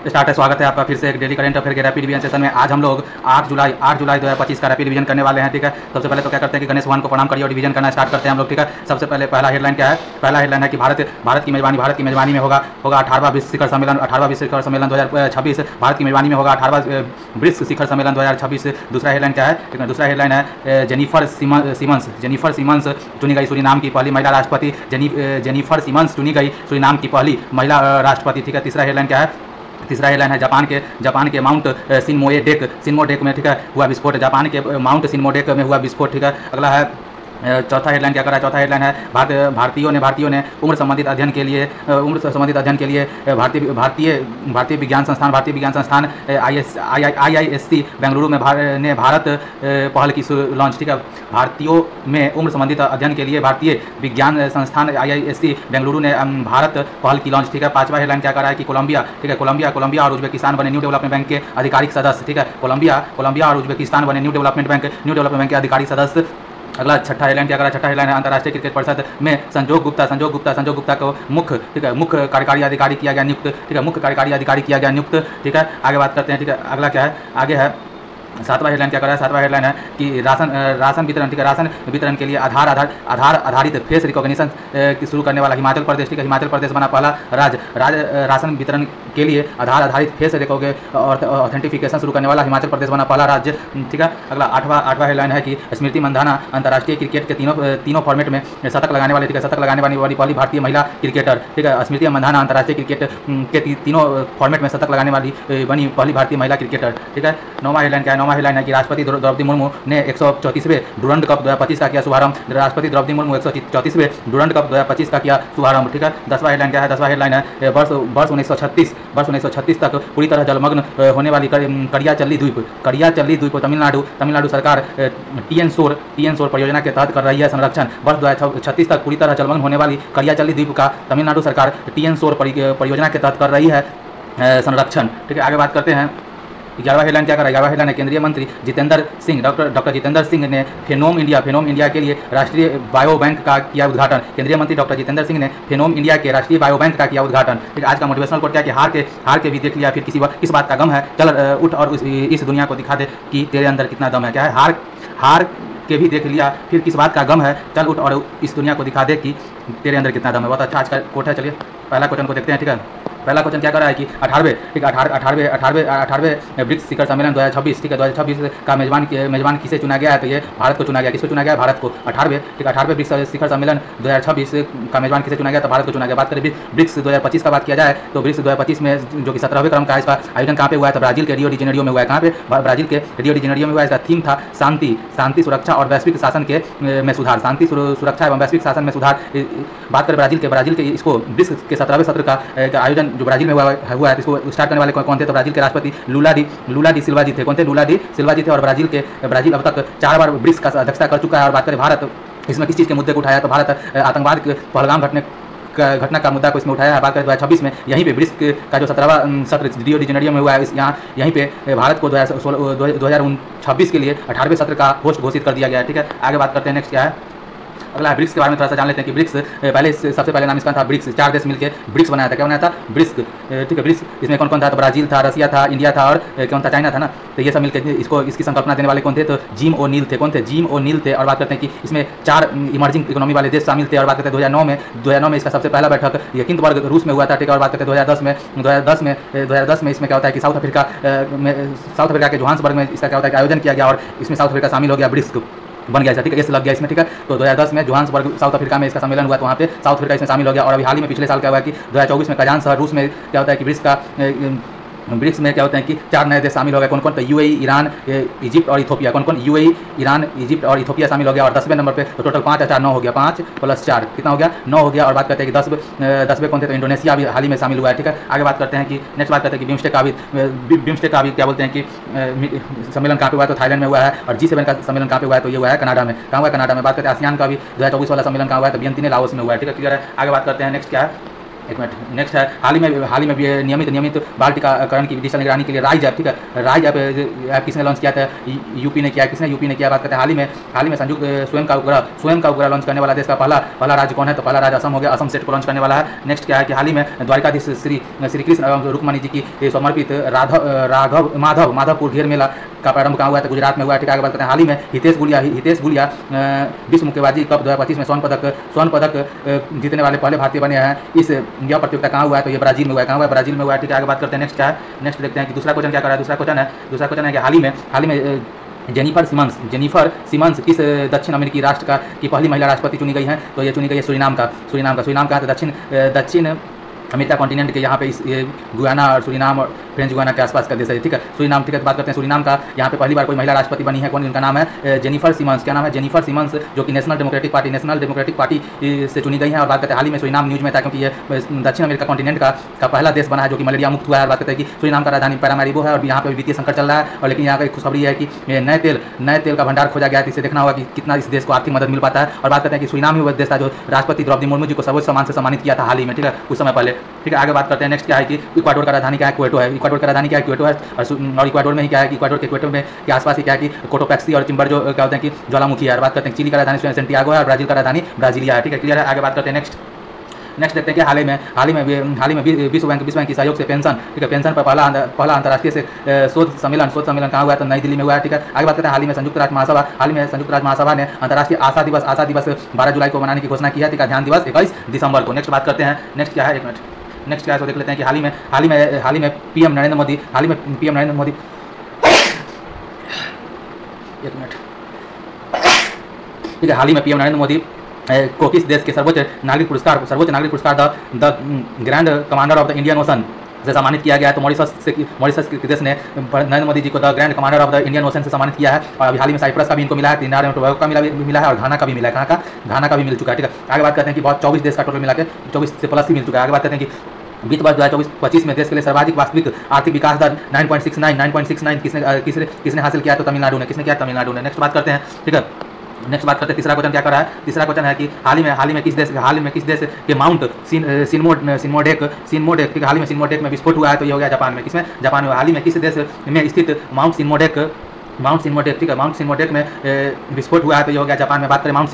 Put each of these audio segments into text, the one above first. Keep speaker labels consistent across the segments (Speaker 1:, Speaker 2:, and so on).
Speaker 1: Start है। स्वागत है आपका फिर से एक डेली करंट अफेयर के रैपिड रिवीजन सेशन में। आज हम लोग 8 जुलाई 2025 का रैपिड रिवीजन करने वाले हैं। ठीक है, सबसे पहले तो क्या करते हैं कि गणेश भगवान को प्रणाम करिए और रिवीजन करना स्टार्ट करते हैं हम लोग। ठीक है, सबसे पहले पहला हेडलाइन क्या है? पहला हेडलाइन है कि भारत की मेजबानी में होगा 18वां विश्व शिखर सम्मेलन 2026। भारत की मेजबानी में होगा 18वां ब्रिक्स शिखर सम्मेलन 2026। दूसरा हेडलाइन क्या है? दूसरा हेडलाइन है जेनिफर सीमंस चुनी गई सूरीनाम की पहली महिला राष्ट्रपति। जेनिफर सीमंस चुनी गई सूरीनाम की पहली महिला राष्ट्रपति। ठीक है, तीसरा हेडलाइन क्या है? तीसरा हेडलाइन है जापान के माउंट सिनमोडेक में, ठीक है, हुआ विस्फोट। जापान के माउंट सिनमोडेक में हुआ विस्फोट। ठीक है, अगला है चौथा हेडलाइन क्या कर रहा है? चौथा हेडलाइन है भारतीयों ने उम्र संबंधित अध्ययन के लिए भारतीय विज्ञान संस्थान IISc बेंगलुरु में भारत पहल की लॉन्च। ठीक है, भारतीयों में उम्र संबंधित अध्ययन के लिए भारतीय विज्ञान संस्थान IISc बेंगलुरु ने भारत पहल की लॉन्च। ठीक है, पांचवा हेडलाइन क्या कर रहा है कि कोलंबिया, ठीक है, कोलंबिया और उज्बेकिस्तान बने न्यू डेवलपमेंट बैंक के आधिकारिक सदस्य। ठीक है, कोलंबिया और उज्बेकिस्तान बने न्यू डेवलपमेंट बैंक के आधिकारिक सदस्य। अगला छठा हेडलाइन क्या करा? छठा हेडलाइन है अंतर्राष्ट्रीय क्रिकेट परिषद में संजोग गुप्ता को मुख्य कार्यकारी अधिकारी किया गया नियुक्त। ठीक है, मुख्य कार्यकारी अधिकारी किया गया नियुक्त। ठीक है, आगे बात करते हैं। ठीक है, अगला क्या है? आगे है सातवां हेडलाइन क्या कर रहा है? सातवां हेडलाइन है कि राशन वितरण, ठीक है, राशन वितरण के लिए आधार आधारित फेस रिकॉग्निशन शुरू करने वाला हिमाचल प्रदेश। ठीक है, हिमाचल प्रदेश बना पहला राज्य। राशन वितरण के लिए आधार आधारित फेस और ऑथेंटिफिकेशन शुरू करने वाला हिमाचल प्रदेश बना पहला राज्य। ठीक है, अगला आठवां हेडलाइन है कि स्मृति मंधाना अंतर्राष्ट्रीय क्रिकेट के तीनों फॉर्मेट में शतक लगाने वाली पहली भारतीय महिला क्रिकेटर। ठीक है, स्मृति मंधाना अंतर्राष्ट्रीय क्रिकेट के तीनों फॉर्मेट में शतक लगाने वाली बनी पहली भारतीय महिला क्रिकेटर। ठीक है, नौवां हेडलाइन क्या है? नौवां हेडलाइन है कि राष्ट्रपति द्रौपदी मुर्मू ने 134वें डुरंड कप 2025 का किया शुभारंभ। राष्ट्रपति द्रौपदी मुर्मू 134वें डुरंड कप 2025 का किया शुभारंभ। ठीक है, 10वां हेडलाइन क्या है? 10वां हेडलाइन है वर्ष 1936 तक पूरी तरह जलमग्न होने वाली करियाचल्ली द्वीप तमिलनाडु सरकार टीएन शोर परियोजना के तहत कर रही है संरक्षण। वर्ष 2036 तक पूरी तरह जलमग्न होने वाली करियाचल्ली द्वीप का तमिलनाडु सरकार टीएन शोर परियोजना के तहत कर रही है संरक्षण। ठीक है, आगे बात करते हैं। 11वां हेडलाइन क्या कर रहा है? 11वां हेडलाइन है केंद्रीय मंत्री जितेंद्र सिंह डॉक्टर जितेंद्र सिंह ने फेनोम इंडिया के लिए राष्ट्रीय बायो बैंक का किया उद्घाटन। केंद्रीय मंत्री डॉक्टर जितेंद्र सिंह ने फेनोम इंडिया के राष्ट्रीय बायो बैंक का किया उद्घाटन। ठीक है, आज का मोटिवेशनल कोट क्या है कि हार के भी देख लिया, फिर किस बात का गम है, चल उठ और इस दुनिया को दिखा दे कि तेरे अंदर कितना दम है। क्या है? हार के भी देख लिया, फिर किस बात का गम है, चल उठ और इस दुनिया को दिखा दे कि तेरे अंदर कितना दम है। बहुत अच्छा आज का कोट है। चलिए पहला क्वेश्चन को देखते हैं। ठीक है, पहला क्वेश्चन क्या कर रहा है कि 18वें ब्रिक्स शिखर सम्मेलन 2026, ठीक है, 2026 का मेजबान किसे चुना गया है? तो ये भारत को चुना गया। किसको चुना गया? भारत को। 18वें ब्रिक्स शिखर सम्मेलन 2026 का मेजबान किसे चुना गया? तो भारत को चुना गया। बात करें ब्रिक्स 2025 का बात किया जाए तो ब्रिक्स 2025 में जो कि 17वें क्रम का इसका आयोजन कहाँ पे हुआ है? तो ब्राजील के रियो डी जेनेरियो में हुआ है। कहाँ पे? ब्राजील के रियो डी जेनेरियो में हुआ है। इसका थीम था शांति सुरक्षा और वैश्विक शासन में सुधार। शांति सुरक्षा एवं वैश्विक शासन में सुधार। बात करें ब्राजील के इसको ब्रिक्स के 17वें सत्र का आयोजन जो ब्राजील में हुआ है, इसको स्टार्ट करने वाले कौन थे? तो ब्राजील के राष्ट्रपति लूला डी सिल्वा जी थे। कौन थे? लूला डी सिल्वा जी थे। और ब्राजील अब तक 4 बार ब्रिक्स का अध्यक्षता कर चुका है। और बात करें भारत, इसमें किस चीज़ के मुद्दे को उठाया? तो भारत आतंकवाद के पहलगाम घटना का मुद्दा को इसमें उठाया है। बात करें 2026 में यहीं पे ब्रिक्स का जो 17वां सत्र रियो डी जेनेरियो में हुआ है, यहीं पे भारत को 2026 के लिए 18वें सत्र का होस्ट घोषित कर दिया गया है। ठीक है, आगे बात करते हैं। नेक्स्ट क्या है? अगला है ब्रिक्स के बारे में थोड़ा सा जान लेते हैं कि ब्रिक्स सबसे पहले नाम इसका था ब्रिक्स। 4 देश मिलकर ब्रिक्स बनाया था। क्या बनाया था? ब्रिक्स। ठीक है, ब्रिक्स इसमें कौन था? तो ब्राजील था, रसिया था, इंडिया था और कौन था? चाइना था ना। तो ये सब मिलकर इसकी संकल्पना देने वाले कौन थे? तो जिम ओ'नील थे। कौन थे? जिम ओ'नील थे। और बात करते हैं कि इसमें 4 इमर्जिंग इकोनॉमी वाले देश शामिल थे। और बात करते हैं 2009 में इसका सबसे पहला बैठक यकिंतबर्ग रूस में हुआ था। ठीक है, और बात करते हैं 2010 में इसमें क्या होता है कि साउथ अफ्रीका के जोहान्सबर्ग में इसका क्या होता है कि आयोजन किया गया और इसमें साउथ अफ्रीका शामिल हो गया, ब्रिक्स बन गया। ठीक है, ये लग गया इसमें। ठीक है, तो 2010 में जोहान्सबर्ग साउथ अफ्रीका में इसका सम्मेलन हुआ, तो वहाँ पे साउथ अफ्रीका इसमें शामिल हो गया। और अभी हाल ही में पिछले साल क्या हुआ कि 2024 में कजान शहर रूस में क्या होता है कि ब्रिक्स में क्या होते हैं कि 4 नए देश शामिल हो गए। कौन कौन? तो यूएई, ईरान, इजिप्ट और इथोपिया। कौन कौन? यूएई, ईरान, इजिप्ट और इथोपिया शामिल हो गया। और 10वें नंबर पे तो टोटल 5 और 4 9 हो गया। 5 + 4 कितना हो गया? 9 हो गया। और बात करते हैं कि 10वें कौन थे? तो इंडोनेशिया भी हाल ही में शामिल हुआ है। ठीक है, आगे बात करते हैं कि नेक्स्ट बात करते हैं कि बिम्स्टेक का भी क्या बोलते हैं कि सम्मेलन कहाँ पे हुआ है? तो थाईलैंड में हुआ है। और G7 का सम्मेलन कहाँ पे हुआ है? तो ये हुआ है कनाडा में। कहाँ हुआ है? कनाडा में। बात करते हैं आसियान का भी 2024 वाला सम्मेलन कहाँ हुआ है? तो वियंतिने लाओस में हुआ है। ठीक है, क्लियर है। आगे बात करते हैं। नेक्स्ट क्या है? एक मिनट। नेक्स्ट है हाल ही में भी नियमित बाल टीकाकरण की डिजिटल निगरानी के लिए राइज ऐप, ठीक है, राइज ऐप किसने लॉन्च किया था? यूपी ने किया। किसने? यूपी ने किया। बात करते हैं हाल ही में संयुक्त स्वयं का उपग्रह लॉन्च करने वाला देश का पहला राज्य कौन है? तो पहला राज्य असम हो गया। असम सेट को लॉन्च करने वाला है। नेक्स्ट क्या है कि हाल ही में द्वारिकाधीश श्री कृष्ण एवं रुक्मणी जी की समर्पित माधवपुर घेर मेला का प्रारंभ कहाँ हुआ है? तो गुजरात में हुआ है, ठीक है। आगे बात करते हैं हाल ही में हितेश गुलिया विश्व मुक्केबाजी कप 2025 में स्वर्ण पदक जीतने वाले पहले भारतीय बने हैं। यह प्रतियोगिता कहाँ हुआ है? तो ये ब्राजील में हुआ है। कहाँ हुआ है? ब्राजील में हुआ है, ठीक है। आगे बात करते हैं नेक्स्ट क्या है? नेक्स्ट देखते हैं कि दूसरा क्वेश्चन क्या कर रहा है। दूसरा क्वेश्चन है कि हाल ही में जेनिफर सिमन्स किस दक्षिण अमेरिकी राष्ट्र की पहली महिला राष्ट्रपति चुनी गई हैं? तो ये चुनी गई है सुरीनाम का। तो दक्षिण अमेरिका कॉन्टिनेंट के यहाँ पे ये गुयाना और सुरीनाम और फ्रेंच गुयाना के आसपास का देश है, ठीक है। सुरीनाम, ठीक है। बात करते हैं सुरीनाम का। यहाँ पे पहली बार कोई महिला राष्ट्रपति बनी है, कौन? इनका नाम है जेनिफर सिमन्स। क्या नाम है? जेनिफर सिमन्स, जो कि नेशनल डेमोक्रेटिक पार्टी से चुनी गई है। और बात करते हैं हाल ही में सुरीनाम न्यूज में था, क्योंकि ये दक्षिण अमेरिका कॉन्टिनेंट का पहला देश बना है जो कि मलेरिया मुक्त हुआ है। बात करते हैं कि सुरीनाम का राजधानी पैरामैरिबो है और यहाँ पे वित्तीय संकट चल रहा है। और लेकिन यहाँ का एक खुशखबरी है कि नए तेल का भंडार खोजा गया है। इसे देखना होगा कि कितना इस देश को आर्थिक मदद मिल पाता है। और बात करते हैं कि सुरीनाम ही वो देश था जो राष्ट्रपति द्रौपदी मुर्मू जी को सर्वोच्च सम्मान से सम्मानित किया था हाल ही में, ठीक है, कुछ समय पहले, ठीक है। आगे बात करते हैं नेक्स्ट क्या है कि इक्वाडोर का राजधानी क्या है? क्वेटो है। इक्वाडोर का राजधानी क्या है? क्वेटो है। और इक्वाडोर में ही क्या है कि क्वेटो में के आसपास ही क्या है कि कोटोपैक्सी और चिम्बर जो क्या होते हैं कि ज्वालामुखी है। बात करते हैं चिली का राजधानी सेंटियागो है और ब्राजील का राजधानी ब्राजीलिया है, ठीक है, क्लियर है। आगे बात करते हैं नेक्स्ट देखते हैं कि हाल ही में विश्व बैंक के सहयोग से पेंशन, ठीक है, पेंशन पर पहला अंतर्राष्ट्रीय शोध सम्मेलन कहाँ हुआ है? तो नई दिल्ली में हुआ है, ठीक है। आगे बात करते हैं हाल ही में संयुक्त राष्ट्र महासभा ने अंतर्राष्ट्रीय आशा दिवस 12 जुलाई को मनाने की घोषणा की है, ठीक है। ध्यान दिवस 21 दिसंबर को। नेक्स्ट बात करते हैं नेक्स्ट क्या है? एक मिनट। नेक्स्ट क्या है तो देख लेते हैं कि हाल ही में पीएम नरेंद्र मोदी एक मिनट, ठीक है, हाल ही में पीएम नरेंद्र मोदी को किस देश के सर्वोच्च नागरिक पुरस्कार the grand commander of the Indian ocean से सम्मानित किया गया है? तो मॉरिशस के देश ने नरेंद्र मोदी जी को the grand commander of the Indian ocean से सम्मानित किया है। और अभी हाल ही में साइप्रस का भी इनको मिला है, त्रिनिदाद एंड टोबैगो का मिला है और घाना का भी मिला है। घाना का भी मिल चुका है, ठीक है। आगे बात करते हैं कि बहुत 24 देश का टोटल मिला के 24 से प्लस ही मिल चुका है। आगे बात करते हैं कि वित्त वर्ष 2024-25 में देश के लिए सर्वाधिक वास्तविक आर्थिक विकास दर 9.69 किसने हासिल किया? तो तमिलनाडु ने। किसने किया? तमिलनाडु ने। नेक्स्ट बात करते हैं, ठीक है। नेक्स्ट बात करते हैं तीसरा क्वेश्चन क्या कर रहा है? तीसरा क्वेश्चन है कि हाल ही में किस देश के माउंट सिनमोडेक, ठीक है, हाल ही में सिनमोडेक में विस्फोट हुआ है? तो ये हो गया जापान में। किसमें? जापान में। हाल ही में किस देश में स्थित माउंट सिनमोडेक, ठीक है, माउंट सिनमोडेक में विस्फोट हुआ है? तो ये हो गया जापान में। बात करें माउंट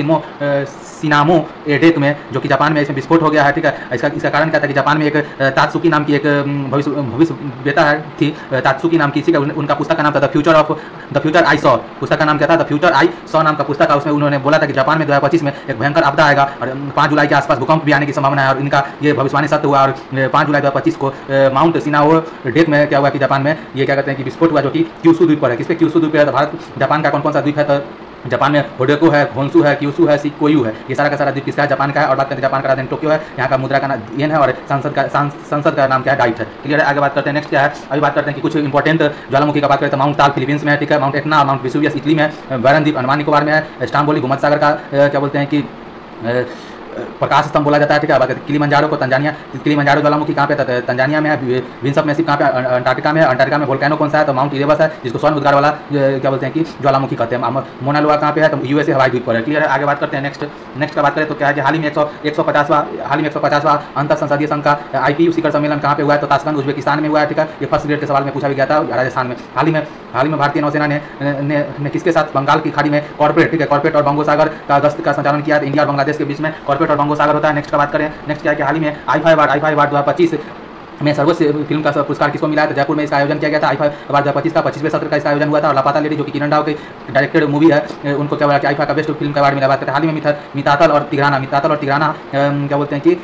Speaker 1: सिनामो एडेक में, जो कि जापान में इसमें विस्फोट हो गया है, ठीक है। इसका कारण क्या था कि जापान में एक तात्सुकी नाम की एक भविष्य बेटा थी, तात्सुकी नाम की, ठीक है। उनका पुस्तक का नाम था द फ्यूचर आई सॉ। पुस्तक का नाम क्या था? द फ्यूचर आई सॉ नाम का पुस्तक। उसमें उन्होंने बोला था कि जापान में 2025 में एक भयंकर आपदा आएगा और 5 जुलाई के आसपास भूकंप भी आने की संभावना है। और इनका ये भविष्यवाणी सत्य हुआ और 5 जुलाई 2025 को माउंट सिनामो एडेक में क्या हुआ कि जापान में ये क्या कहते हैं कि विस्फोट हुआ, जो कि क्यूशू द्वीप पर है। किस पे? क्यूशू द्वीप पर है। तो जापान का कौन सा द्वीप है? तो जापान में होडेको है, होन्सू है, क्यूशू है, सिकोयू है। ये सारा का सारा द्वीप किसका है? जापान का है। और बात करते हैं जापान का राजधानी टोक्यो है। यहाँ का मुद्रा का नाम येन है और संसद का नाम क्या है? डाइट है, क्लियर है। आगे बात करते हैं नेक्स्ट क्या है? अभी बात करते हैं कि कुछ इंपॉर्टेंट ज्वालामुखी का बात करें तो माउंट ताल फिलीपींस में है, ठीक है। Mount Etna, mount Vesuvius Italy में, बैरन द्वीप अंडमान निकोबार में है, स्टाम्बोली भूमध्य सागर का क्या बोलते हैं कि प्रकाश स्तंभ बोला जाता है, ठीक है। बात किलिमंजारो को किलिमंजारो ज्वालामुखी कहाँ पे था? तंजानिया में है। विंस ऑफ मैसिव कहाँ पे? अंटार्कटिका में है। अंटार्कटिका में वोल्केनो कौन सा है? तो माउंट इरेबस है, जिसको स्वर्ण उद्गार वाला क्या बोलते हैं कि ज्वालामुखी कहते हैं। मोना लोआ कहाँ पे है? तो यूएसए हवाई द्वीप पर है, क्लियर है। आगे बात करते हैं नेक्स्ट का बात करें तो क्या है कि हाल ही में 150वां अंतर संसदीय संघ का IPU शिखर सम्मेलन कहाँ पे हुआ है? तो ताशकंद उज्बेकिस्तान में हुआ है, ठीक है। ये फर्स्ट ग्रेड के सवाल में पूछा भी गया था राजस्थान में। हाल ही में भारतीय नौसेना ने किसके साथ बंगाल की खाड़ी में कॉर्पोरेट, ठीक है, कॉर्पोरेट और बंगोसागर का गश्त का संचालन किया? इंडिया और बांग्लादेश के बीच में कॉर्पोरेट और बंगोसागर होता है। नेक्स्ट का बात करें, नेक्स्ट क्या है कि हाल ही में आई फाई अवार्ड 2025 में सर्वोच्च फिल्म का पुरस्कार किसको मिला है? तो जयपुर में इसका आयोजन किया गया था। आई-फाई अवार्ड 2025 का 25वें सत्र का इसका आयोजन हुआ था। और लापता लेडी, जो कि किरण राव की डायरेक्टेड मूवी है, उनको क्या बोला कि आई-फाई का बेस्ट फिल्म का अवार्ड मिला। बात करते हैं हाल ही में मितातल और तिग्राना क्या बोलते हैं कि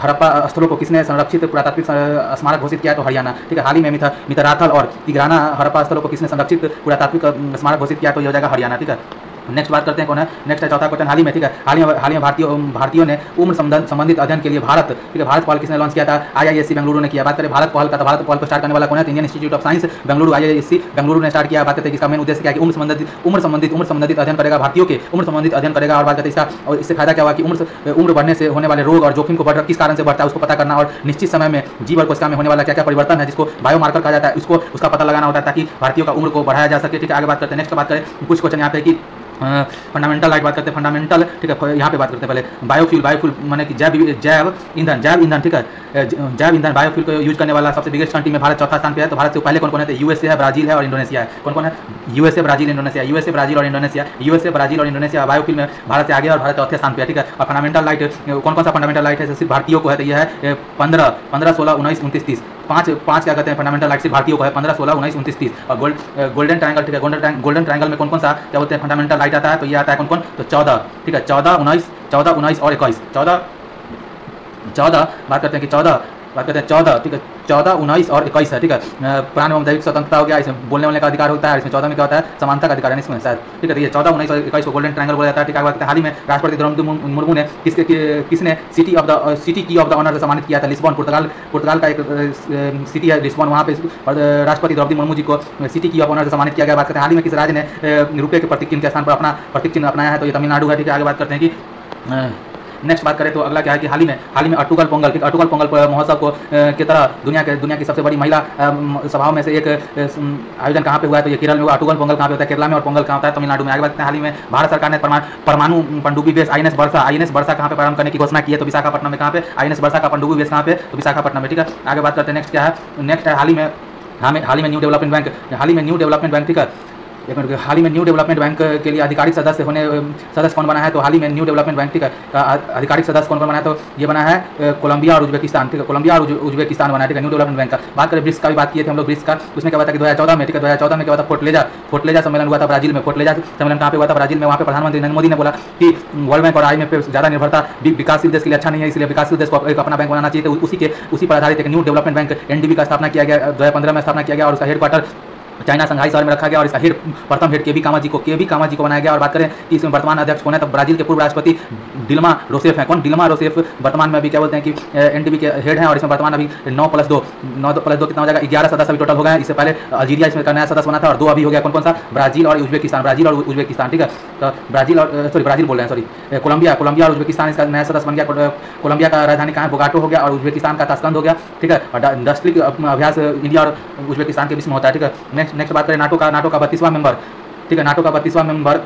Speaker 1: हड़प्पा स्थलों को किसने संरक्षित पुरातात्विक स्मारक घोषित किया? तो हरियाणा, ठीक है। हाल ही में मिताराथल और तिग्राना हड़प्पा स्थलों को किसने संरक्षित पुरातात्विक स्मारक घोषित किया? तो ये हो जाएगा हरियाणा, ठीक है। नेक्स्ट बात करते हैं कौन है? नेक्स्ट है चौथा क्वेश्चन। हाल ही में, ठीक है, हाल ही में भारतीयों ने उम्र संबंधित अध्ययन के लिए भारत, ठीक है, भारत पहल किसने लॉन्च किया था? IISc बेंगलुरु ने किया। बात करें भारत पहल का, तो भारत पहल को स्टार्ट करने वाला कौन है? Indian institute of science Bengaluru, IISc Bengaluru ने स्टार्ट किया। बात करते हैं इसका मेन उद्देश्य क्या है कि उम्र संबंधित अध्ययन करेगा, भारतीयों के उम्र संबंधित अध्ययन करेगा। और बात करते हैं इसका और इससे फायदा क्या हुआ कि उम्र बढ़ने से होने वाले रोग और जोखिम को किस कारण से बढ़ता है उसको पता करना, और निश्चित समय में जीव और कोशिका में होने वाला क्या क्या परिवर्तन है, जिसको बायोमार्कर कहा जाता है, उसका पता लगाना होता है ताकि भारतीयों का उम्र को बढ़ाया जा सके, ठीक है। आगे बात करते हैं नेक्स्ट बात करें कुछ क्वेश्चन यहाँ पे कि फंडामेंटल राइट बात करते हैं, फंडामेंटल, ठीक है। यहाँ पे बात करते हैं पहले बायोफ्यूल, बायोफ्यूल माने कि जैव ईंधन, ठीक है। जैव ईंधन बायोफ्यूल को यूज करने वाला सबसे बिगेस्ट कंट्री में भारत चौथा स्थान पे है। तो भारत से पहले कौन कौन है? तो यूएसए है, ब्राजील है और इंडोनेशिया है। कौन कौन है? USA, Brazil, Indonesia, USA, Brazil और इंडोनेशिया, यूएसए, ब्राजील और इंडोनेशिया बायोफ्यूल में भारत से आगे और भारत चौथे स्थान पे है, ठीक है। और फंडामेंटल राइट कौन कौन सा फंडामेंटल राइट है सिर्फ भारतीयों को है? तो यह है 15, 16, 19, 29, 30, पाँच क्या कहते हैं फंडामेंटल राइट सिर्फ भारतीयों को है, 15, 16, 19, 29, 30। और गोल्डन ट्रायंगल, ठीक है। गोल्डन ट्रायंगल में कौन कौन सा क्या बोलते हैं फंडामेंटल राइट आता है? तो ये आता है कौन कौन? तो 14, ठीक है। 14, 19 और 21। 14 बात करते हैं कि 14, ठीक है। 14, 19 और 21 है, ठीक है। प्राण एवं दैविक स्वतंत्रता हो गया, इसमें बोलने वाले का अधिकार होता है। इसमें 14 में क्या होता है? समानता का अधिकार है इसमें शायद, ठीक है। तो ये 14, 19 और 21 को गोल्डन ट्रायंगल बोला जाता है, ठीक है। हाल ही में राष्ट्रपति द्रौपदी मुर्मू ने किसने सिटी की ऑफ द ऑनर से सम्मानित किया था? लिस्बन, पुर्तगाल का एक सिटी है लिस्बन, वहाँ पे राष्ट्रपति द्रौपदी मुर्मू जी को सिटी की ऑफ ऑनर से सम्मानित किया गया। बात करते हैं हाल ही में किस राज्य ने रुपये के प्रतीक चिन्ह के स्थान पर अपना प्रतीक चिन्ह अपनाया है? तो ये तमिलनाडु है, ठीक है। आगे बात करते हैं कि नेक्स्ट बात करें तो अगला क्या है कि हाल ही में अट्टुगल पोंगल, ठीक है। अट्टुगल पोंगल महोत्सव को की तरह दुनिया की सबसे बड़ी महिला सभाओं में से एक आयोजन कहाँ पे हुआ है? तो ये केरल में हुआ। अट्टुगल पोंगल कहाँ पे होता है? केरला में। और पोंगल कहाँ होता है? तमिलनाडु में। आगे बात करते हैं हाल ही में भारत सरकार ने परमाणु पनडुब्बी बेस INS वर्षा कहाँ पे प्रारंभ करने की घोषणा की है? तो विशाखापट्टनम में। कहाँ पे? INS वर्षा का पनडुब्बी बेस कहाँ पे? तो विशाखापट्टनम में, ठीक है। आगे बात करते हैं नेक्स्ट क्या है? नेक्स्ट है हाल ही में न्यू डेवलपमेंट बैंक, ठीक है। हाल ही में न्यू डेवलपमेंट बैंक के लिए आधिकारिक सदस्य कौन बना है? तो हाल ही में न्यू डेवलपमेंट बैंक, ठीक है, का आधिकारिक सदस्य कौन बना है? तो ये बना है कोलंबिया और उज्बेकिस्तान, ठीक है। कोलंबिया और उज्बेकिस्तान बना है, ठीक है, न्यू डेवलपमेंट बैंक का। बात करें ब्रिक्स का भी बात किए थे हम लोग, ब्रिक्स का। उसमें क्या हुआ था कि 2014 में, ठीक है, 2014 में क्या हुआ था? फोर्टलेजा सम्मेलन हुआ था ब्राजील में। फोर्टलेजा सम्मेलन कहाँ पे हुआ था? ब्राजील में। वहाँ पे प्रधानमंत्री नरेंद्र मोदी ने बोला कि वर्ल्ड बैंक और IMF पे ज़्यादा निर्भरता विकासशील देश के लिए अच्छा नहीं है, इसलिए विकासशील देश को एक अपना बैंक बनाना चाहिए। तो उसी पर आधारित एक न्यू डेवलपमेंट बैंक NDB का स्थापना किया गया, 2015 में स्थापना किया गया। और उसका हेडक्वार्टर चाइना संघाई शहर में रखा गया और इसका प्रथम हेड केवी कामा जी को बनाया गया। और बात करें कि इसमें वर्तमान अध्यक्ष कौन है? तो ब्राजील के पूर्व राष्ट्रपति डिल्मा रोसेफ है। कौन? डिल्मा रोसेफ वर्तमान में अभी क्या बोलते हैं कि NDB के हेड हैं। और इसमें वर्तमान अभी 9+2 कितना हो जाएगा? 11 सदस्य अभी टोटल हो गए। इससे पहले अल्जीरिया इसमें नया सदस्य बना था और 2 अभी हो गया। कौन सा? ब्राजील और उज्बेकिस्तान, ठीक है। तो ब्राजील बोल रहे हैं, सॉरी, कोलंबिया और उज्बेकिस्तान इसका नया सदस्य बन गया। कोलंबिया का राजधानी कहाँ है? बोगाटो हो गया। और उज्बेकिस्तान का ताशकंद हो गया, ठीक है। और इंडस्ट्रियल अभ्यास इंडिया और उज्बेकिस्तान के बीच में होता है, ठीक है। नेक्स्ट बात करें नाटो का 32वां मेंबर, ठीक है। नाटो का 32वां मेंबर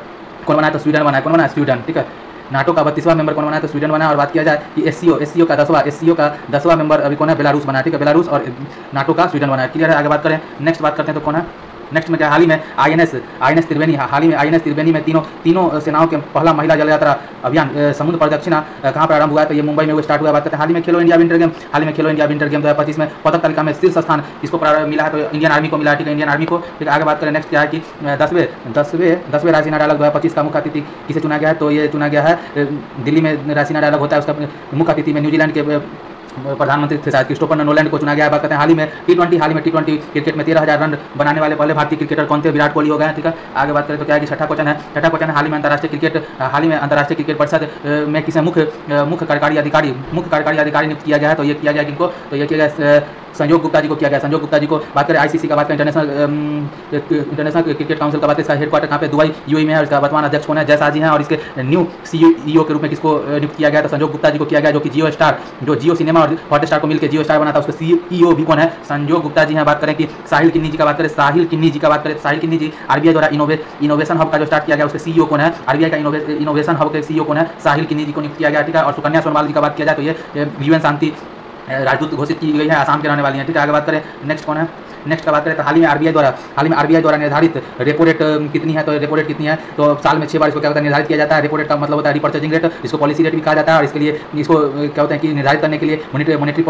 Speaker 1: कौन बना है? तो स्वीडन बना है। कौन बना है? स्वीडन, ठीक है। नाटो का 32वां मेंबर कौन बना है? तो स्वीडन बना है। और बात किया जाए कि SCO का 10वां मेंबर अभी कौन है? बेलारूस बना है, ठीक है। बेलारूस और नाटो का स्वीडन बना है। क्लियर है? आगे बात करें, नेक्स्ट बात करते हैं तो कौन है? नेक्स्ट में क्या? हाल ही में INS त्रिवेणी, हाल ही में INS त्रिवेणी में तीनों सेनाओं के पहला महिला जल यात्रा अभियान समुद्र प्रदक्षिणा कहाँ प्रारंभ हुआ है? तो ये मुंबई में वो स्टार्ट हुआ। बात करते हैं हाल ही में खेलो इंडिया विंटर गेम 2025 में पदक तालिका में शीर्ष स्थान किसको मिला है? तो इंडियन आर्मी को मिला है, ठीक है, इंडियन आर्मी को। ठीक है, आगे बात करें नेक्स्ट क्या है कि 10वें रासीना डायलॉग 2025 का मुख्य अतिथि किसे चुना गया है? तो ये चुना गया है दिल्ली में रासीना डायलॉग होता है, उसका मुख्य अतिथि में न्यूजीलैंड के प्रधानमंत्री थे शायद क्रिस्टोफर नोलैंड को चुना गया है। बात करते हैं हाल ही में T20 क्रिकेट में 13,000 रन बनाने वाले पहले भारतीय क्रिकेटर कौन थे? विराट कोहली हो गए हैं, ठीक है। आगे बात करें तो क्या है कि छठा क्वेश्चन है हाल ही में अंतर्राष्ट्रीय क्रिकेट परिषद में किसे मुख्य कार्यकारी अधिकारी नियुक्त किया गया है? तो ये किया गया किनको? तो ये किया गया संजोग गुप्ता जी को किया गया। संजोग गुप्ता जी को बात करें ICC का, बात करें इंटरनेशनल क्रिकेट काउंसिल का, बात करें इसका हेडक्वार्टर कहाँ पे? दुबई UAE में है। और इसका वर्तमान अध्यक्ष कौन है? जयशाह जी हैं। और इसके न्यू CEO के रूप में किसको नियुक्त किया गया? तो संजोग गुप्ता जी को किया गया, जो कि जियो सिनेमा और हॉटस्टार को मिलकर जियो स्टार बना था, उसका CEO भी कौन है? संजोग गुप्ता जी हैं। बात करें कि साहिल किन्नी जी का, बात करें साहिल किन्नी जी RBI द्वारा इनोवेशन हब का जो स्टार्ट किया गया उसके CEO कौन है? RBI का इनोवेशन हब के CEO कौन है? साहिल किन्नी जी को नियुक्त किया गया, ठीक है। और सुकन्या सोनवाल जी का बात किया जाए तो ये UN शांति राजदूत घोषित की गई है, आसाम के रहने वाली हैं, ठीक है। आगे बात करें नेक्स्ट कौन है? नेक्स्ट का बात करें तो हाल ही में RBI द्वारा निर्धारित रेपो रेट कितनी है? तो रेपो रेट कितनी है? तो साल में 6 बार इसको क्या होता है? निर्धारित किया जाता है। रेपो रेट का मतलब होता है रिपर्चेजिंग रेट, इसको पॉलिसी रेट भी कहा जाता है। और इसके लिए इसको क्या होता है कि निर्धारित करने के लिए मॉनेटरी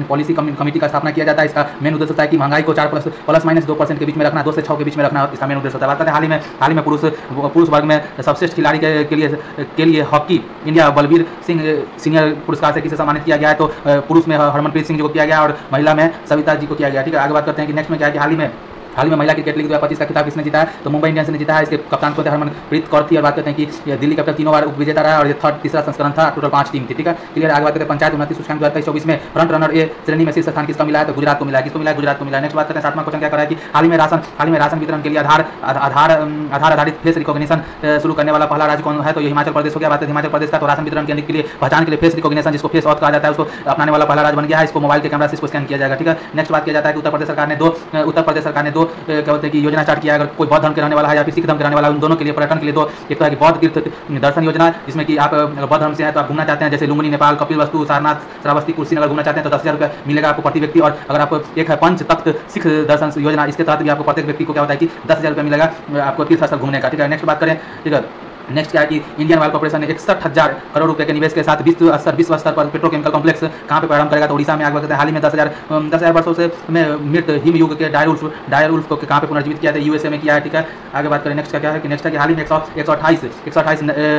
Speaker 1: पॉलिसी कमेटी का स्थापना किया जाता है। इसका मेन उद्देश्य होता है कि महंगाई को 4+- के बीच में रखना, 2 से 6 के बीच में रखना, इसका मेन उद्देश्य होता है। बात करें हाल ही में पुरुष वर्ग में सर्वश्रेष्ठ खिलाड़ी के लिए hockey India Balbir Singh senior पुरस्कार से किसे सम्मानित किया गया है? तो पुरुष में हरमनप्रीत सिंह जी को किया गया और महिला में सविता जी को किया गया, ठीक है। आगे बात करते हैं कि नेक्स्ट में क्या है कि हाल में महिला क्रिकेट लीग 2025 का खिताब किसने जीता है? तो मुंबई इंडियंस ने जीता है। इसके कप्तान को हरमनप्रीत कौर थी। और बात करते हैं कि दिल्ली कैपिटल 3 बार उपविजेता रहा और ये तीसरा संस्करण था, टोटल 5 टीम थी, ठीक है। क्लियर। आगे बात करते हैं पंचायत उन्नति सूचकांक 2023-24 में फ्रंट रनर ए श्रेणी में शीर्ष स्थान किसका मिला है? तो गुजरात को मिला है। किसको मिला है? गुजरात को मिला है। नेक्स्ट बात करते हैं 7वां क्वेश्चन क्या कर रहा है कि हाल ही में राशन वितरण के लिए आधार आधारित फेस रिकॉग्निशन शुरू करने वाला पहला राज्य कौन है? तो ये हिमाचल प्रदेश हो गया। बात है हिमाचल प्रदेश का। तो राशन वितरण के लिए पहचान के लिए फेस रिकॉग्निशन, जिसको फेस ऑथ कहा जाता है, उसको अपनाने वाला पहला राज्य बन गया है। इसको मोबाइल के कैमरा से इसको स्कैन किया जाएगा, ठीक है। नेक्स्ट बात किया जाता है कि उत्तर प्रदेश सरकार ने दो क्या बोलते हैं कि योजना स्टार्ट किया है। अगर कोई बौद्ध धर्म के रहने वाला है या फिर सिख धर्म के रहने वाला है, उन दोनों के लिए पर्यटन के लिए तो एक तो है कि बौद्ध तीर्थ दर्शन योजना, जिसमें कि आप बौद्ध धर्म से हैं तो आप घूमना चाहते हैं, जैसे लुम्बिनी नेपाल, कपिलवस्तु, सारनाथ, श्रावस्ती, कुर्सीनगर घूमना चाहते हैं तो 10,000 रुपये मिलेगा आपको प्रति व्यक्ति। और अगर आप एक है पंच तख्त सिख दर्शन योजना, इसके तहत भी आपको प्रत्येक व्यक्ति को क्या होता है कि 10,000 रुपये मिलेगा आपको तीर्थ स्थल घूमने का। ठीक है, नेक्स्ट बात करें। ठीक है, नेक्स्ट क्या है कि इंडियन ऑयल कॉर्पोरेशन ने 61,000 करोड़ रुपए के निवेश के साथ विश्व स्तर पर पेट्रोकेमिकल कॉम्प्लेक्स कहाँ पे प्रारंभ करेगा, तो उड़ीसा में आगे बढ़ते हैं। हाल ही में 10,000 वर्षों से में मृत हिम युग के डायर उल्फ को कहाँ पे पुनर्जीवित किया था, यूएसए में किया है। ठीक है, आगे बात करें। नेक्स्ट क्या है कि नेक्स्ट है कि हाल ही में 128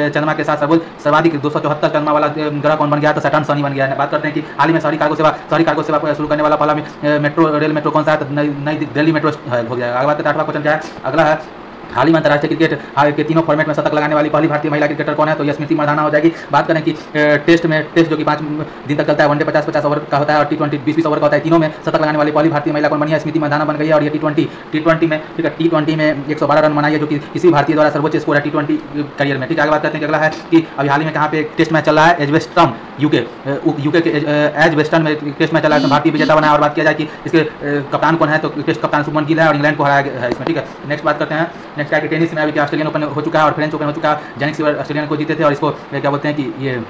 Speaker 1: चंद्रमा के साथ सर्वाधिक 274 चंद्रमा वाला ग्रह कौन बन गया, तो सैटर्न शनि बन गया है। बात करते हैं कि हाल ही में शहरी कार्गो सेवा शुरू करने वाला पहला रेल मेट्रो कौन सा है, तो नई दिल्ली मेट्रो हो गया। आगे बात करते हैं। 8वां क्वेश्चन क्या है, अगला है हाल ही में अंतर्राष्ट्रीय क्रिकेट के तीनों फॉर्मेट में शतक लगाने वाली पहली भारतीय महिला क्रिकेटर कौन है, तो यह स्मृति मंधाना हो जाएगी। बात करें कि टेस्ट जो कि 5 दिन तक चलता है, वनडे 50-50 ओवर का होता है और T20 20-20 ओवर का होता है, तीनों में शतक लगाने वाली पहली भारतीय महिला कौन बनी है, स्मृति मंधाना बन गई है। और ये T20 में ठीक है, T20 में 112 रन बनाई है, जो कि किसी भारतीय द्वारा सर्वोच्च स्कोर है T20 करियर में। ठीक है, आगे बात करते हैं कि अगला है कि अभी हाल ही में कहाँ पे टेस्ट मैच चल रहा है, एजबेस्टन यूके के एजबेस्टन में टेस्ट मैच चल रहा है, भारतीय विजेता बना है। और बात किया जाए कि इसके कप्तान कौन है, तो टेस्ट कप्तान शुभमन गिल है और इंग्लैंड को हराया गया है इसमें। ठीक है, नेक्स्ट बात करते हैं। नेक्स्ट है कि टेनिस में अभी ऑस्ट्रेलियन ओपन हो चुका है और फ्रेंच ओपन हो चुका है। जेनिक सिनर ऑस्ट्रेलियन को जीते थे और इसको क्या बोलते हैं कि ये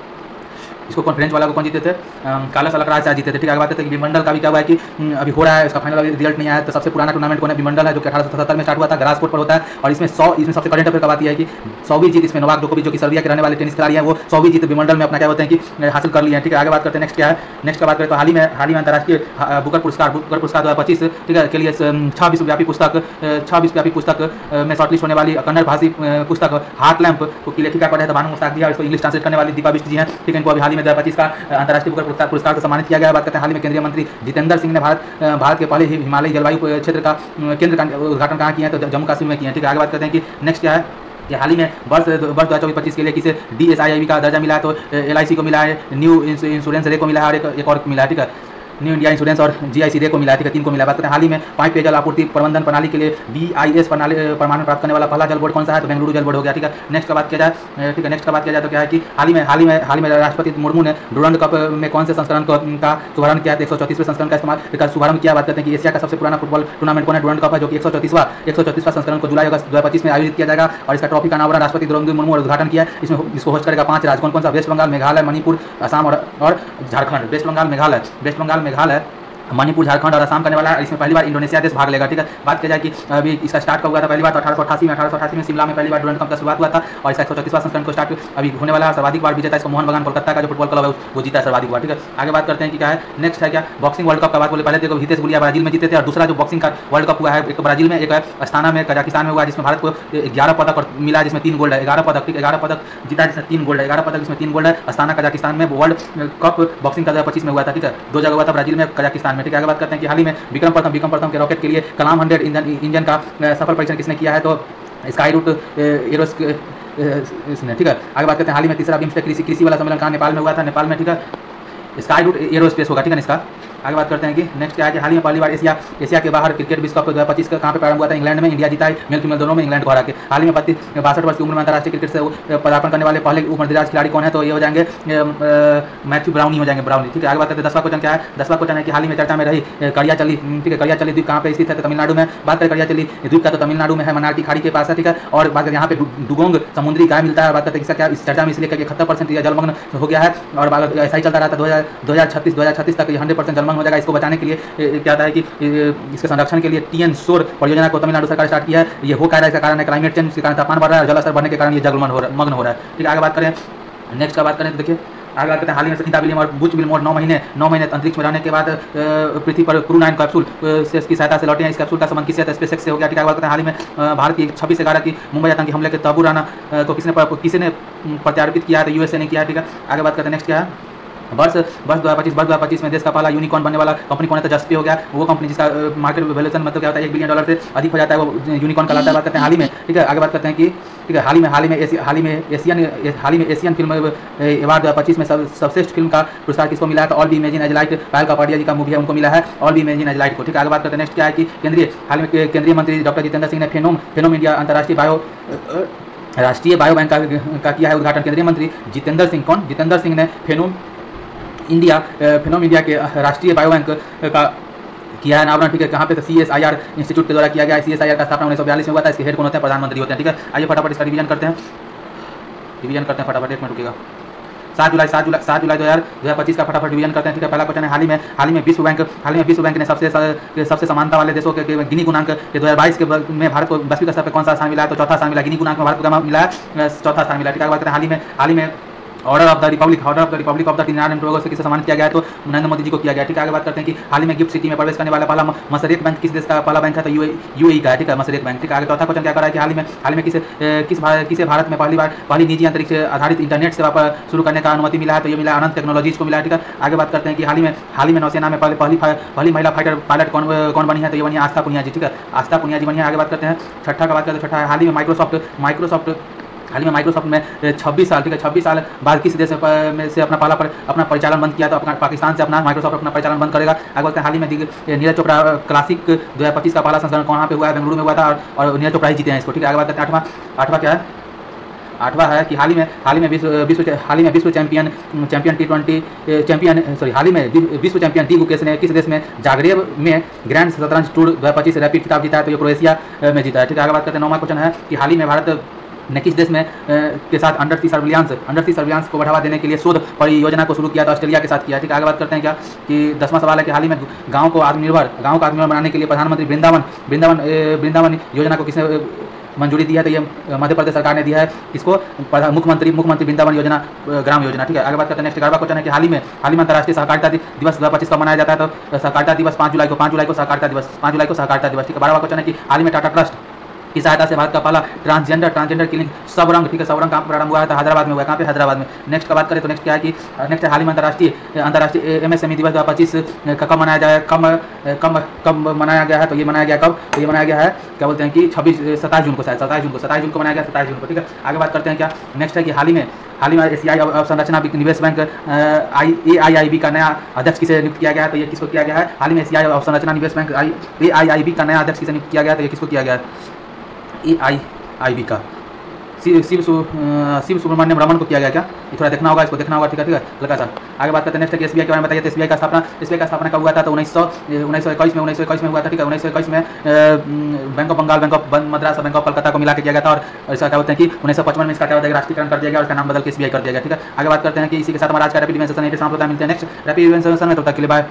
Speaker 1: इसको फ्रेंच वाला को कौन जीते थे, कार्लोस अल्काराज से जीते थे। ठीक है, आगे बात करते हैं कि विंबलडन का भी क्या हुआ है कि अभी हो रहा है, इसका फाइनल अभी रिजल्ट नहीं आया। तो सबसे पुराना टूर्नामेंट कौन है, विंबलडन है, जो कि 1877 में स्टार्ट हुआ था, ग्रास कोर्ट पर होता है। और इसमें सबसे करंट अफेयर का बात यह है कि 100वीं जीत इसमें नोवाक जोकोविच, जो कि सर्बिया के रहने वाले टेनिस खिलाड़ी हैं, वो 100वीं जीत विंबलडन में अपना क्या होते हैं कि हासिल कर लिए हैं। ठीक है, आगे बात करते हैं। नेक्स्ट क्या है, नेक्स्ट का बात करें तो हाल ही में अंतर्राष्ट्रीय बुकर पुरस्कार 2025 ठीक है के लिए 6 विश्वव्यापी पुस्तक में शॉर्टलिस्ट होने वाली कन्नड़ भाषी पुस्तक हार्ट लैंप की लेखिका पर है तो भानु मुस्ताक दिया, और इसको इंग्लिश ट्रांसलेट करने वाली दीपा बिष्ट जी हैं। ठीक है, इनको अभी हाल ही में 2025 का अंतर्राष्ट्रीय बुकर पुरस्कार से सम्मानित किया गया है। बात करते हैं हाल ही में केंद्रीय मंत्री जितेंद्र सिंह ने भारत के पहले हिमालयी जलवायु क्षेत्र का केंद्र का उद्घाटन कहाँ किया है, तो जम्मू कश्मीर में किया है। ठीक है, आगे बात करते हैं कि नेक्स्ट क्या है कि हाल ही में वर्ष 2024-25 के लिए किसे DSIIB का दर्जा मिला है, तो LIC को मिला है, न्यू इंश्योरेंस रे को मिला है और एक और मिला है। ठीक है, न्यू इंडिया इंश्योरेंस और GIC रे को मिला है। ठीक है, 3 को मिला। बात करते हैं हाल ही में पाइप पेयजल आपूर्ति प्रबंधन प्रणाली के लिए BIS प्रमाणन प्राप्त करने वाला पहला जल बोर्ड कौन सा है, तो बेंगलुरु जल बोर्ड हो गया। ठीक है, नेक्स्ट का बात किया जाए। ठीक है, नेक्स्ट का बात किया जाए तो क्या है कि हाल ही में राष्ट्रपति मुर्मू ने डुरंड कप में कौन से संस्करण का शुभारंभ किया है, 134वें संस्करण का शुभारंभ किया। बात करते हैं कि एशिया का सबसे पुराना फुटबॉल टूर्नामेंट कौन है, डुरंड कप है, जो कि 134वां संस्करण को जुलाई अगस्त 2025 में आयोजित किया जाएगा। और इसका ट्रॉफी का अनावरण राष्ट्रपति द्रौपदी मुर्मू और उद्घाटन किया है। इसमें इसको होस्ट करेगा 5 राज्य कौन सा, वेस्ट बंगाल, मेघालय, मणिपुर, असम और झारखंड। वेस्ट बंगाल, मेघालय, मणिपुर, झारखंड और असम करने वाला है। इसमें पहली बार इंडोनेशिया देश भाग लेगा। ठीक है, बात की जाए कि अभी इसका स्टार्ट कब हुआ था, पहली बार तो 1888 में शिमला में पहली बार डुरंड कप का शुरुआत हुआ था। और इसका 134वां संस्करण को स्टार्ट अभी होने वाला है। सर्वाधिक बार विजेता इसको मोहन बगान कोलकाता का जो फुटबॉल क्लब है वो जीता है सर्वाधिक बार। ठीक है, आगे बात करते हैं कि क्या है नेक्स्ट है क्या, बॉक्सिंग वर्ल्ड कप का बात बोले। पहले देखो हितेश गुलिया ब्राजील में जीते थे और दूसरा जो बॉक्सिंग का वर्ल्ड कप हुआ है एक ब्राजील में, एक अस्ताना में, कजाकिस्तान में हुआ, जिसमें भारत को 11 पदक मिला, जिसमें 3 गोल्ड है, 11 पदक। ठीक है, 11 पदक जीता, जिसमें 3 गोल्ड है, 11 पदक जिसमें 3 गोल्ड है। अस्ताना कजाकिस्तान में वर्ल्ड कप बॉक्सिंग का 2025 में हुआ था। ठीक है, 2 जगह हुआ था, ब्राजील में, कजाकिस्तान में। ठीक है, आगे बात करते हैं कि हाल ही में विक्रम प्रथम के रॉकेट के लिए कलाम 100 इंजन का सफल परीक्षण किसने किया है, तो स्काई रूट इसने। ठीक है, आगे बात करते हैं हाल ही में तीसरा बिम्स्टेक कृषि वाला सम्मेलन कहाँ, नेपाल में हुआ था, नेपाल में। ठीक है, स्काई रूट एरोस्पेस होगा। ठीक है, इसका आगे बात करते हैं कि नेक्स्ट क्या है कि हाल ही में पहली बार एशिया के बाहर क्रिकेट विश्व कप 2025 का कहाँ पे प्रारंभ हुआ था, इंग्लैंड में। इंडिया जीता है, मेल फीमेल दोनों में, इंग्लैंड को हरा के। हाल ही में 62 वर्ष की उम्र में अंतर्राष्ट्रीय क्रिकेट से पदार्पण करने वाले पहले उम्रदराज खिलाड़ी कौन है, तो ये हो जाएंगे मैथ्यू ब्राउनी हो जाएंगे, ब्राउनी। ठीक है, आगे बात करते हैं 10वां क्वेश्चन क्या है। 10वां क्वेश्चन है कि हाल ही में चर्चा में रही करियाचली। ठीक है, करियाचली द्वीप कहाँ पे स्थित है, तो तमिलनाडु में। बात करें करियाचली द्वीप का तो तमिलनाडु में है, मन्नार की खाड़ी के पास है। ठीक है, और बात करें यहाँ पे डुगोंग समुद्री गाय मिलता है। बात करते हैं इसका क्या, इस चर्चा में इसलिए 71% जलमग्न हो गया है और ऐसा ही चलता रहा था 2036 तक 100% जलमग्न हो जाएगा। इसको बचाने के लिए क्या था है कि इसके संरक्षण के लिए TN शोर परियोजना को तमिलनाडु सरकार स्टार्ट किया है। ये हो क्या रहा है, इसका कारण है क्लाइमेट चेंज के कारण तापमान बढ़ रहा है और जलस्तर बढ़ने के कारण ये जलमग्न हो रहा है। ठीक है, आगे बात करें, नेक्स्ट का बात करें तो देखिए आगे बात करते हैं हाल ही में सनीता विलियम और बुच विल्मोर 9 महीने अंतरिक्ष में रहने के बाद पृथ्वी पर क्रू 9 कैप्सूल से की सहायता से लौटे हैं। इस कैप्सूल का संबंध किससे है, स्पेसएक्स से हो गया। ठीक है, आगे बात करते हैं हाल ही में भारत की 26/11 की मुंबई आतंकी हमले के तबू राना को किसने प्रत्यारोपित किया है, तो USA ने किया है। ठीक है, आगे बात करते हैं नेक्स्ट क्या है, वर्ष 2025 में देश का पहला यूनिकॉर्न बनने वाला कंपनी कौन है, तो जस्पी हो गया। वो कंपनी जिसका मार्केट वैल्यूएशन मतलब क्या होता है $1 बिलियन से अधिक हो जाता है, वो यूनिकॉर्न कहलाता है। बात करते हैं हाल ही में। ठीक है, आगे बात करते हैं कि ठीक है हाल ही में एशियन फिल्म अवार्ड 2025 में सर्वश्रेष्ठ फिल्म का पुरस्कार किसको मिला है, तो all we imagine as light, Payal Kapadia ji का मूवी है, उनको मिला है all we imagine as light को। ठीक है, आगे बात करते हैं नेक्स्ट क्या है कि हाल में केंद्रीय मंत्री डॉक्टर जितेंद्र सिंह ने फेनोम इंडिया राष्ट्रीय बायो बैंक का किया है उद्घाटन। केंद्रीय मंत्री जितेंद्र सिंह ने फेनोम इंडिया के राष्ट्रीय बायो बैंक का किया है अनावरण, ठीक है। कहाँ पे तो CSIR इंस्टीट्यूट के द्वारा किया गया है। CSIR का स्थापना 1942 में हुआ था। इसके हेड कौन होते हैं? प्रधानमंत्री होते हैं, ठीक है। आइए फटाफट इसका रिवीजन करते हैं फटाफट, एक मिनट रुकिएगा। 7 जुलाई 2025 का फटाफट रिवीजन करते हैं, ठीक है। पहला क्वेश्चन है, हाल ही में विश्व बैंक ने सबसे समानता वाले देशों के गिनी गुणांक के 2022 के में भारत को वैश्विक स्तर पर कौन सा स्थान मिला है? तो चौथा स्थान मिला। गिनी गुणांक में भारत को मिला है चौथा स्थान मिला, ठीक है। बात करें हाल ही में order of the Republic of the Trinidad and Tobago से किसे सम्मानित किया गया है? तो नरेंद्र मोदी जी को किया गया, ठीक है। आगे बात करते हैं कि हाल ही में गिफ्ट सिटी में प्रवेश करने वाला पहला मसरेक बैंक किस देश का पहला बैंक है? तो यूएई का है, ठीक है, मसरेक बैंक, ठीक है। आगे चौथा क्वेश्चन क्या कर रहा है कि हाल में किसे भारत में पहली निजी अंतरिक्ष आधारित इंटरनेट सेवा शुरू करने का अनुमति मिला है? तो ये मिला अनंत टेक्नोलॉजीज को मिला है, ठीक है। आगे बात करते हैं कि हाल ही में नौसेना में पहली महिला फाइटर पायलट कौन बनी है? तो ये बनी है आस्था पुनिया जी, ठीक है। आस्था पुनिया जी बनी है। आगे बात करते हैं छठा का बात करते हैं। छठा है हाल ही में माइक्रोसॉफ्ट में 26 साल, ठीक है, 26 साल बाद किस देश में से अपना परिचालन बंद किया? तो अपना पाकिस्तान से माइक्रोसॉफ्ट अपना परिचालन बंद करेगा। आगे बोलते हैं हाल ही में नीरज चोपड़ा क्लासिक 2025 का पहला संस्करण कहाँ पे हुआ है? बेंगलुरु में हुआ था और नीरज चोपड़ा ही जीते हैं इसको, ठीक है। आगे बात करते हैं आठवां क्या है? आठवां है कि हाल ही में विश्व चैंपियन विश्व चैंपियन डी गुकेश ने किस देश में जागरेब में ग्रैंड शतरंज टूर 2025 रैपिड खिताब जीता है? तो ये क्रोएशिया में जीता है, ठीक है। आगे बात करते हैं 9वां क्वेश्चन है कि हाल ही में भारत ने किस देश में के साथ अंडर सी सर्विलांस को बढ़ावा देने के लिए शोध परियोजना को शुरू किया? तो ऑस्ट्रेलिया के साथ किया, ठीक है। आगे बात करते हैं क्या कि 10वां सवाल है कि हाल ही में गाँव को आत्मनिर्भर बनाने के लिए प्रधानमंत्री वृंदावन योजना को किसने मंजूरी दी है? तो ये मध्य प्रदेश सरकार ने दिया है। इसको मुख्यमंत्री वृंदावन योजना ग्राम योजना, ठीक है। आगे बात करते हैं नेक्स्ट 11वां क्वेश्चन है कि हाल ही में अंतर्राष्ट्रीय सहकारिता दिवस 2025 का मनाया जाता है? तो सहकारिता दिवस 5 जुलाई को सहकारिता दिवस, ठीक है। 12वां क्वेश्चन है कि हाल ही में टाटा ट्रस्ट की सहायता से भारत का पहला ट्रांसजेंडर क्लिनिक सबरंग, ठीक है, सबरंग कहाँ प्रारंभ हुआ है? तो हैदराबाद में हुआ है। कहाँ पे? हैदराबाद में। नेक्स्ट का बात करें तो नेक्स्ट क्या है कि नेक्स्ट हाल ही में अंतर्राष्ट्रीय MSME दिवस 2025 कब मनाया जाए? कब मनाया गया है? तो ये मनाया गया कब? तो ये मनाया गया है, क्या बोलते हैं कि 27 जून को, शायद 27 जून को मनाया गया, 27 जून को, ठीक है। आगे बात करते हैं क्या नेक्स्ट है कि हाल ही में एशियाई अवसंरचना निवेश बैंक AIIB का नया अध्यक्ष किसे नियुक्त किया गया है? तो ये किसको किया गया है? हाल ही में एशियाई अवसंरचना निवेश बैंक AIIB का नया अध्यक्ष किसे नियुक्त किया गया है? तो ये किसको किया गया है? AIIB का शिव सुब्रमण्यम रमन को किया गया क्या? ये थोड़ा देखना होगा, इसको देखना होगा, ठीक है, हल्का सा। आगे बात करते हैं नेक्स्ट है कि SBI के बारे में बताइए। तो SBI का स्थापना कब हुआ था? तो 1921 में हुआ था, ठीक है। 1921 में bank of Bengal, bank of Madras, bank of Calcutta को मिला के किया गया था और इसका क्या बोलते हैं कि 1955 में इसका क्या होता है राष्ट्रीयकरण कर दिया गया और इसका नाम बदल के SBI कर दिया गया, ठीक है। आगे बात करते हैं कि इसी के साथ हमारा आज का रैपिड रिवीजन सेशन समाप्त होता है। मिलते हैं नेक्स्ट रैपिड रिवीजन सेशन में, तब तक के लिए बाय।